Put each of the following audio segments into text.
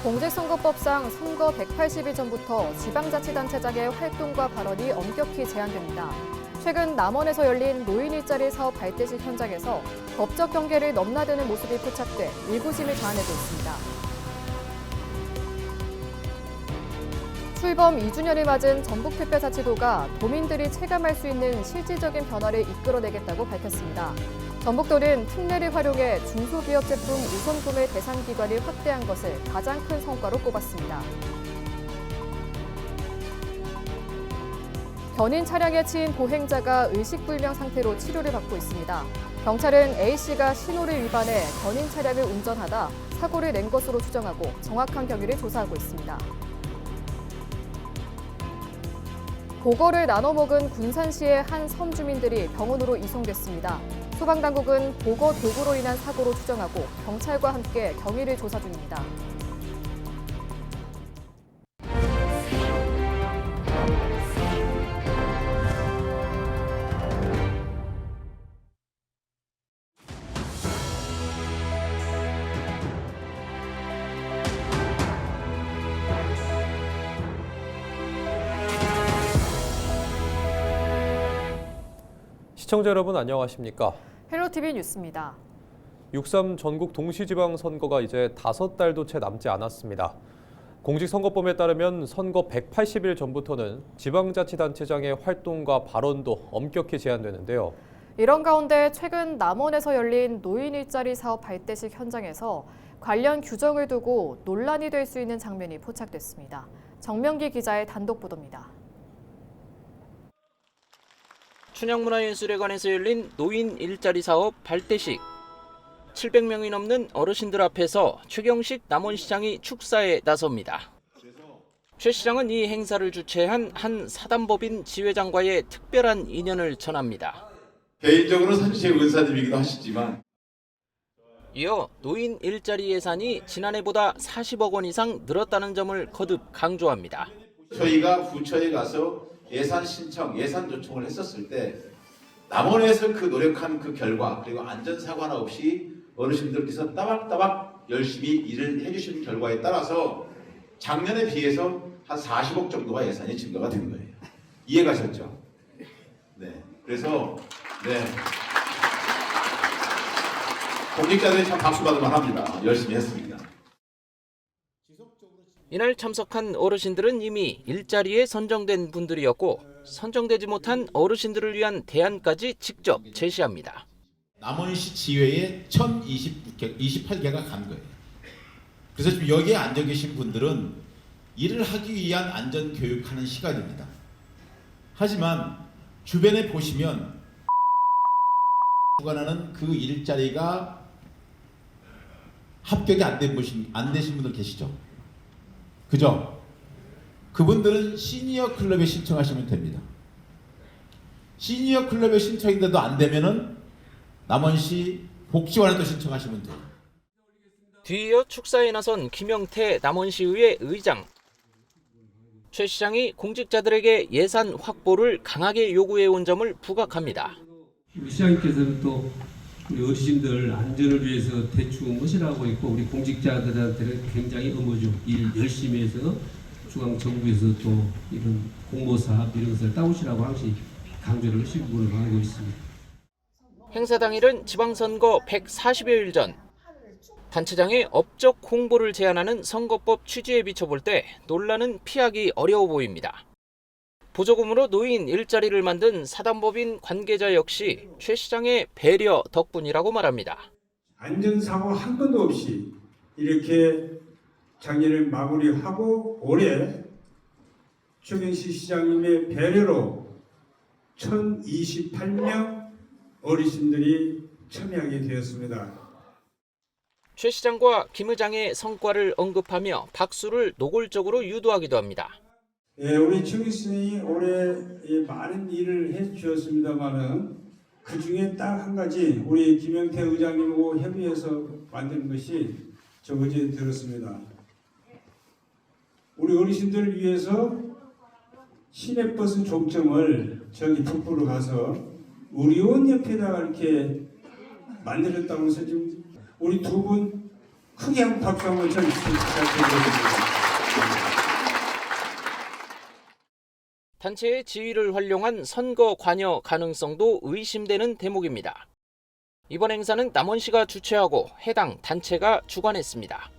공직선거법상 선거 180일 전부터 지방자치단체장의 활동과 발언이 엄격히 제한됩니다. 최근 남원에서 열린 노인 일자리 사업 발대식 현장에서 법적 경계를 넘나드는 모습이 포착돼 의구심을 자아내고 있습니다. 출범 2주년을 맞은 전북특별자치도가 도민들이 체감할 수 있는 실질적인 변화를 이끌어내겠다고 밝혔습니다. 전북도는 특례를 활용해 중소기업 제품 우선 구매 대상 기관을 확대한 것을 가장 큰 성과로 꼽았습니다. 견인 차량에 치인 보행자가 의식불명 상태로 치료를 받고 있습니다. 경찰은 A씨가 신호를 위반해 견인 차량을 운전하다 사고를 낸 것으로 추정하고 정확한 경위를 조사하고 있습니다. 보거를 나눠 먹은 군산시의 한 섬 주민들이 병원으로 이송됐습니다. 소방당국은 보거 도구로 인한 사고로 추정하고 경찰과 함께 경위를 조사 중입니다. 시청자 여러분 안녕하십니까? 헬로티비 뉴스입니다. 6.3 전국 동시지방선거가 이제 5달도 채 남지 않았습니다. 공직선거법에 따르면 선거 180일 전부터는 지방자치단체장의 활동과 발언도 엄격히 제한되는데요. 이런 가운데 최근 남원에서 열린 노인 일자리 사업 발대식 현장에서 관련 규정을 두고 논란이 될 수 있는 장면이 포착됐습니다. 정명기 기자의 단독 보도입니다. 춘향문화예술회관에서 열린 노인 일자리 사업 발대식. 700명이 넘는 어르신들 앞에서 최경식 남원시장이 축사에 나섭니다. 최 시장은 이 행사를 주최한 한 사단법인 지회장과의 특별한 인연을 전합니다. 개인적으로는 사실 제 은사님이기도 하시지만 이어 노인 일자리 예산이 지난해보다 40억 원 이상 늘었다는 점을 거듭 강조합니다. 저희가 부처에 가서 예산 신청, 예산 요청을 했었을 때 남원에서 그 노력한 그 결과 그리고 안전사고 하나 없이 어르신들께서 따박따박 열심히 일을 해주신 결과에 따라서 작년에 비해서 한 40억 정도가 예산이 증가가 된 거예요. 이해가셨죠? 네. 그래서 공직자들이 참 박수 받을 만합니다. 열심히 했습니다. 이날 참석한 어르신들은 이미 일자리에 선정된 분들이었고 선정되지 못한 어르신들을 위한 대안까지 직접 제시합니다. 남원시 지회에 1028개가 간 거예요. 그래서 지금 여기에 앉아 계신 분들은 일을 하기 위한 안전교육하는 시간입니다. 하지만 주변에 보시면 주관하는 그 일자리가 합격이 안 되신 분들 계시죠? 그죠? 그분들은 시니어 클럽에 신청하시면 됩니다. 시니어 클럽에 신청인데도 안 되면은 남원시 복지관에도 신청하시면 돼요. 뒤이어 축사에 나선 김영태 남원시의회 의장. 최 시장이 공직자들에게 예산 확보를 강하게 요구해온 점을 부각합니다. 시장님께서는 또 우리 어르신들 안전을 위해서 대충 무시하고 있고 우리 공직자들한테는 굉장히 의무죠. 일 열심히 해서 중앙정부에서 또 이런 공모사업 이런 것을 따오시라고 항상 강조를 하시고 알고 있습니다. 행사 당일은 지방선거 140여일 전 단체장의 업적 홍보를 제한하는 선거법 취지에 비춰볼 때 논란은 피하기 어려워 보입니다. 보조금으로 노인 일자리를 만든 사단법인 관계자 역시 최 시장의 배려 덕분이라고 말합니다. 안전사고 한 건도 없이 이렇게 작년을 마무리하고 올해 최경식 시장님의 배려로 1028명 어르신들이 참여하게 되었습니다. 최 시장과 김 의장의 성과를 언급하며 박수를 노골적으로 유도하기도 합니다. 우리 최경식이 올해 많은 일을 해주셨습니다만은 그 중에 딱 한 가지 우리 김영태 의장님하고 협의해서 만든 것이 저 어제 들었습니다. 우리 어르신들을 위해서 시내버스 종점을 저기 북부로 가서 우리 의원 옆에다가 이렇게 만들었다고 해서 지금 우리 두 분 크게 박수 한번 쳐주시면 부탁드리겠습니다. 단체의 지위를 활용한 선거 관여 가능성도 의심되는 대목입니다. 이번 행사는 남원시가 주최하고 해당 단체가 주관했습니다.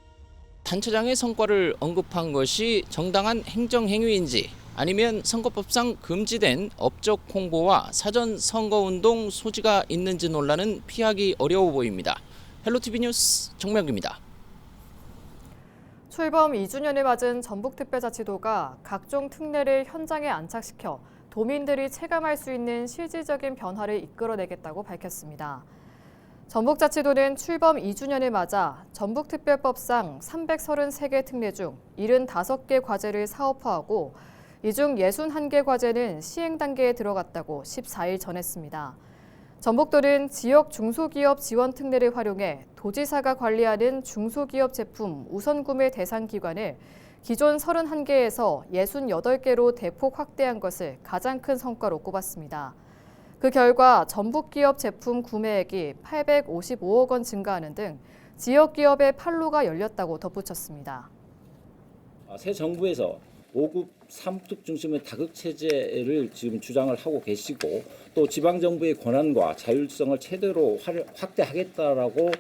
단체장의 성과를 언급한 것이 정당한 행정행위인지 아니면 선거법상 금지된 업적 홍보와 사전 선거운동 소지가 있는지 논란은 피하기 어려워 보입니다. 헬로티비 뉴스 정명규입니다. 출범 2주년을 맞은 전북특별자치도가 각종 특례를 현장에 안착시켜 도민들이 체감할 수 있는 실질적인 변화를 이끌어내겠다고 밝혔습니다. 전북자치도는 출범 2주년을 맞아 전북특별법상 333개 특례 중 75개 과제를 사업화하고 이 중 61개 과제는 시행 단계에 들어갔다고 14일 전했습니다. 전북도는 지역 중소기업 지원 특례를 활용해 도지사가 관리하는 중소기업 제품 우선 구매 대상 기관을 기존 31개에서 68개로 대폭 확대한 것을 가장 큰 성과로 꼽았습니다. 그 결과 전북기업 제품 구매액이 855억 원 증가하는 등 지역 기업의 판로가 열렸다고 덧붙였습니다. 새 정부에서 5급 3특 중심의 다극 체제를 지금 주장을 하고 계시고 또 지방 정부의 권한과 자율성을 최대로 확대하겠다라고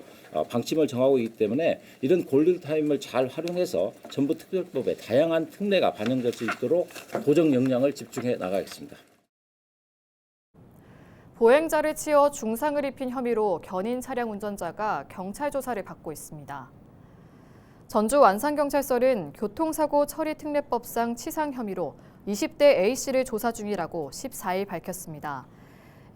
방침을 정하고 있기 때문에 이런 골든타임을 잘 활용해서 전북특별법에 다양한 특례가 반영될 수 있도록 도정 역량을 집중해 나가겠습니다. 보행자를 치어 중상을 입힌 혐의로 견인 차량 운전자가 경찰 조사를 받고 있습니다. 전주 완산경찰서는 교통사고 처리 특례법상 치상 혐의로 20대 A씨를 조사 중이라고 14일 밝혔습니다.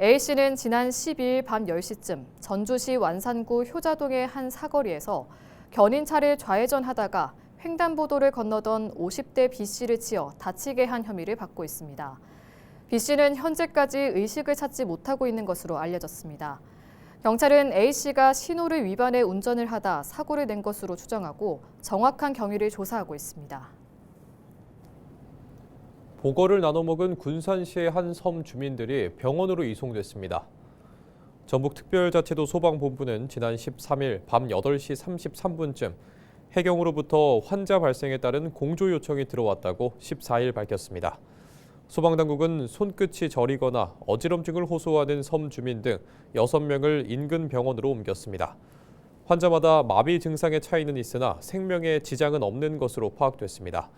A씨는 지난 12일 밤 10시쯤 전주시 완산구 효자동의 한 사거리에서 견인차를 좌회전하다가 횡단보도를 건너던 50대 B씨를 치어 다치게 한 혐의를 받고 있습니다. B씨는 현재까지 의식을 찾지 못하고 있는 것으로 알려졌습니다. 경찰은 A씨가 신호를 위반해 운전을 하다 사고를 낸 것으로 추정하고 정확한 경위를 조사하고 있습니다. 보거를 나눠 먹은 군산시의 한 섬 주민들이 병원으로 이송됐습니다. 전북특별자치도 소방본부는 지난 13일 밤 8시 33분쯤 해경으로부터 환자 발생에 따른 공조 요청이 들어왔다고 14일 밝혔습니다. 소방당국은 손끝이 저리거나 어지럼증을 호소하는 섬 주민 등 6명을 인근 병원으로 옮겼습니다. 환자마다 마비 증상의 차이는 있으나 생명에 지장은 없는 것으로 파악됐습니다.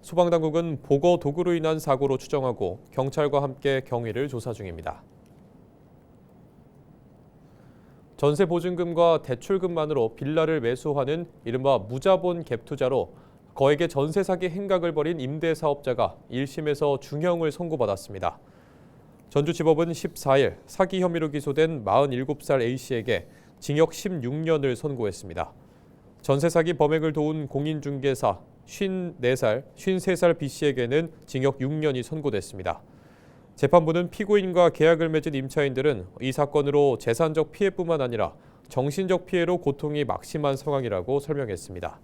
소방당국은 보거 도구로 인한 사고로 추정하고 경찰과 함께 경위를 조사 중입니다. 전세 보증금과 대출금만으로 빌라를 매수하는 이른바 무자본 갭 투자로 거액의 전세 사기 행각을 벌인 임대사업자가 1심에서 중형을 선고받았습니다. 전주지법은 14일 사기 혐의로 기소된 47살 A씨에게 징역 16년을 선고했습니다. 전세 사기 범행을 도운 공인중개사 53살 B씨에게는 징역 6년이 선고됐습니다. 재판부는 피고인과 계약을 맺은 임차인들은 이 사건으로 재산적 피해뿐만 아니라 정신적 피해로 고통이 막심한 상황이라고 설명했습니다.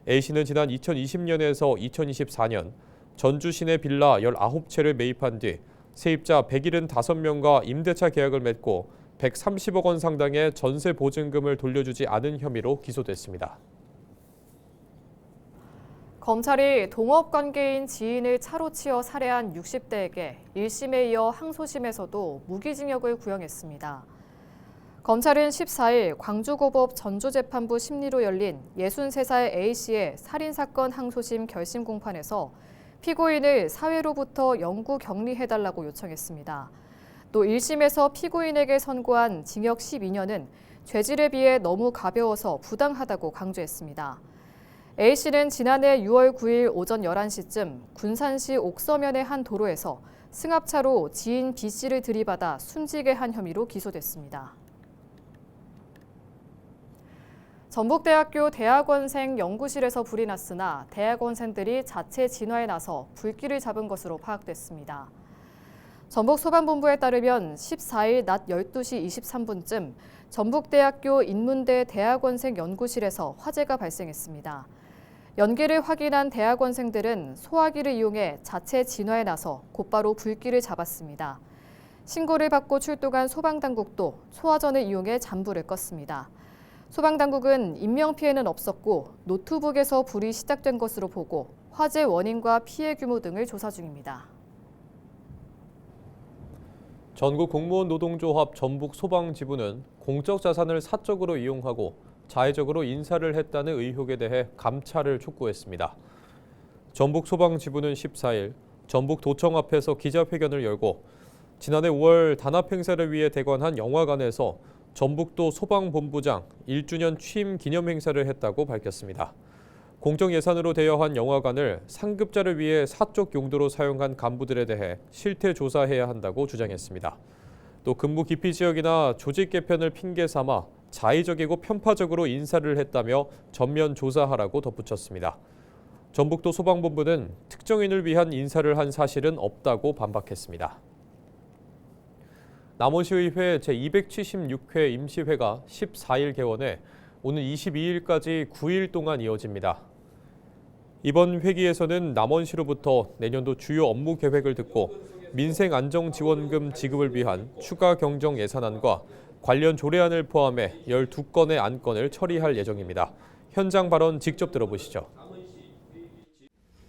A씨는 지난 2020년에서 2024년 전주 시내 빌라 19채를 매입한 뒤 세입자 175명과 임대차 계약을 맺고 130억 원 상당의 전세 보증금을 돌려주지 않은 혐의로 기소됐습니다. 검찰이 동업관계인 지인을 차로 치어 살해한 60대에게 1심에 이어 항소심에서도 무기징역을 구형했습니다. 검찰은 14일 광주고법 전주재판부 심리로 열린 63살 A씨의 살인사건 항소심 결심 공판에서 피고인을 사회로부터 영구 격리해달라고 요청했습니다. 또 1심에서 피고인에게 선고한 징역 12년은 죄질에 비해 너무 가벼워서 부당하다고 강조했습니다. A씨는 지난해 6월 9일 오전 11시쯤 군산시 옥서면의 한 도로에서 승합차로 지인 B씨를 들이받아 숨지게 한 혐의로 기소됐습니다. 전북대학교 대학원생 연구실에서 불이 났으나 대학원생들이 자체 진화에 나서 불길을 잡은 것으로 파악됐습니다. 전북소방본부에 따르면 14일 낮 12시 23분쯤 전북대학교 인문대 대학원생 연구실에서 화재가 발생했습니다. 연기를 확인한 대학원생들은 소화기를 이용해 자체 진화에 나서 곧바로 불길을 잡았습니다. 신고를 받고 출동한 소방당국도 소화전을 이용해 잔불을 껐습니다. 소방당국은 인명피해는 없었고 노트북에서 불이 시작된 것으로 보고 화재 원인과 피해 규모 등을 조사 중입니다. 전국 공무원 노동조합 전북소방지부는 공적 자산을 사적으로 이용하고 자의적으로 인사를 했다는 의혹에 대해 감찰을 촉구했습니다. 전북소방지부는 14일 전북도청 앞에서 기자회견을 열고 지난해 5월 단합 행사를 위해 대관한 영화관에서 전북도 소방본부장 1주년 취임 기념 행사를 했다고 밝혔습니다. 공적 예산으로 대여한 영화관을 상급자를 위해 사적 용도로 사용한 간부들에 대해 실태 조사해야 한다고 주장했습니다. 또 근무 기피 지역이나 조직 개편을 핑계 삼아 자의적이고 편파적으로 인사를 했다며 전면 조사하라고 덧붙였습니다. 전북도 소방본부는 특정인을 위한 인사를 한 사실은 없다고 반박했습니다. 남원시의회 제276회 임시회가 14일 개원해 오늘 22일까지 9일 동안 이어집니다. 이번 회기에서는 남원시로부터 내년도 주요 업무 계획을 듣고 민생안정지원금 지급을 위한 추가 경정 예산안과 관련 조례안을 포함해 12건의 안건을 처리할 예정입니다. 현장 발언 직접 들어보시죠.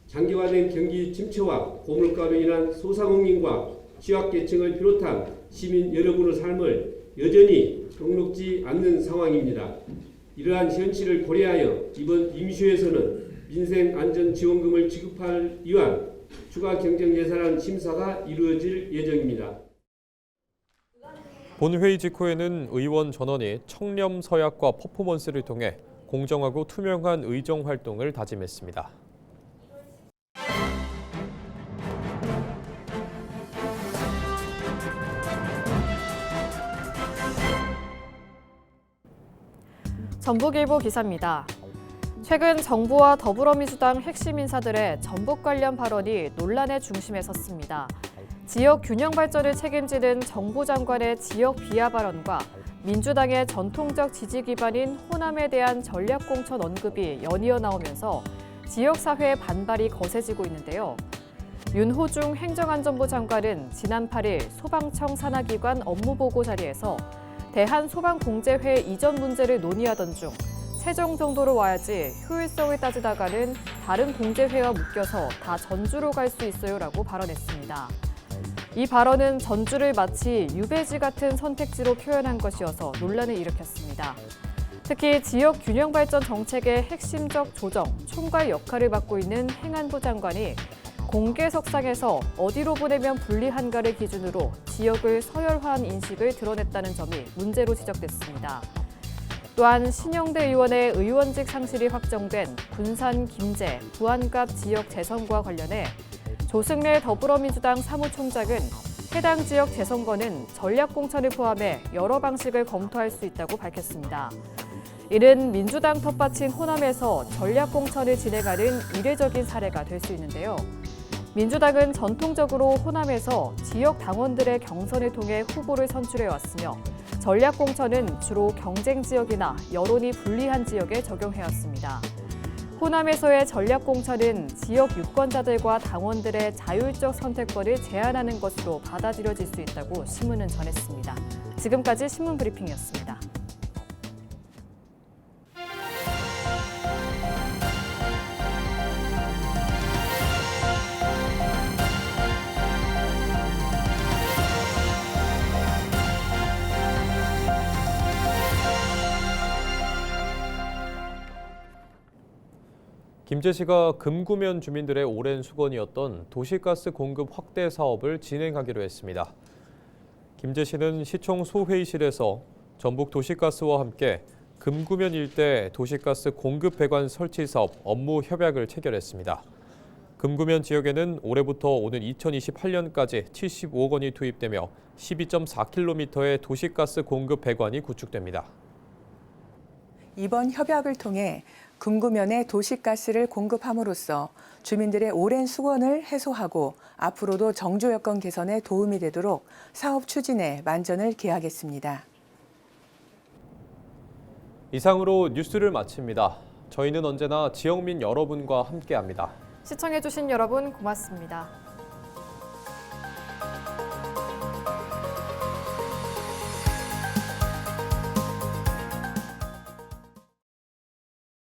장기화된 경기 침체와 고물가로 인한 소상공인과 취약계층을 비롯한 시민 여러분의 삶을 여전히 녹록지 않는 상황입니다. 이러한 현실을 고려하여 이번 임시회에서는 민생안전지원금을 지급할 위한 추가 경정 예산안 심사가 이루어질 예정입니다. 본회의 직후에는 의원 전원이 청렴 서약과 퍼포먼스를 통해 공정하고 투명한 의정 활동을 다짐했습니다. 전북일보 기사입니다. 최근 정부와 더불어민주당 핵심 인사들의 전북 관련 발언이 논란의 중심에 섰습니다. 지역 균형 발전을 책임지는 정부 장관의 지역 비하 발언과 민주당의 전통적 지지 기반인 호남에 대한 전략 공천 언급이 연이어 나오면서 지역사회의 반발이 거세지고 있는데요. 윤호중 행정안전부 장관은 지난 8일 소방청 산하기관 업무보고 자리에서 대한소방공제회 이전 문제를 논의하던 중 세종 정도로 와야지 효율성을 따지다가는 다른 공제회와 묶여서 다 전주로 갈 수 있어요라고 발언했습니다. 이 발언은 전주를 마치 유배지 같은 선택지로 표현한 것이어서 논란을 일으켰습니다. 특히 지역 균형 발전 정책의 핵심적 조정, 총괄 역할을 맡고 있는 행안부 장관이 공개석상에서 어디로 보내면 불리한가를 기준으로 지역을 서열화한 인식을 드러냈다는 점이 문제로 지적됐습니다. 또한 신영대 의원의 의원직 상실이 확정된 군산, 김제, 부안갑 지역 재선과 관련해 조승래 더불어민주당 사무총장은 해당 지역 재선거는 전략공천을 포함해 여러 방식을 검토할 수 있다고 밝혔습니다. 이는 민주당 텃밭인 호남에서 전략공천을 진행하는 이례적인 사례가 될 수 있는데요. 민주당은 전통적으로 호남에서 지역 당원들의 경선을 통해 후보를 선출해왔으며 전략공천은 주로 경쟁 지역이나 여론이 불리한 지역에 적용해왔습니다. 호남에서의 전략공천은 지역 유권자들과 당원들의 자율적 선택권을 제한하는 것으로 받아들여질 수 있다고 신문은 전했습니다. 지금까지 신문 브리핑이었습니다. 김제시가 금구면 주민들의 오랜 수건이었던 도시가스 공급 확대 사업을 진행하기로 했습니다. 김제시는 시청 소회의실에서 전북 도시가스와 함께 금구면 일대 도시가스 공급 배관 설치 사업 업무 협약을 체결했습니다. 금구면 지역에는 올해부터 오는 2028년까지 75억 원이 투입되며 12.4km의 도시가스 공급 배관이 구축됩니다. 이번 협약을 통해 금구면에 도시가스를 공급함으로써 주민들의 오랜 수건을 해소하고 앞으로도 정조 여건 개선에 도움이 되도록 사업 추진에 만전을 기하겠습니다. 이상으로 뉴스를 마칩니다. 저희는 언제나 지역민 여러분과 함께합니다. 시청해주신 여러분 고맙습니다.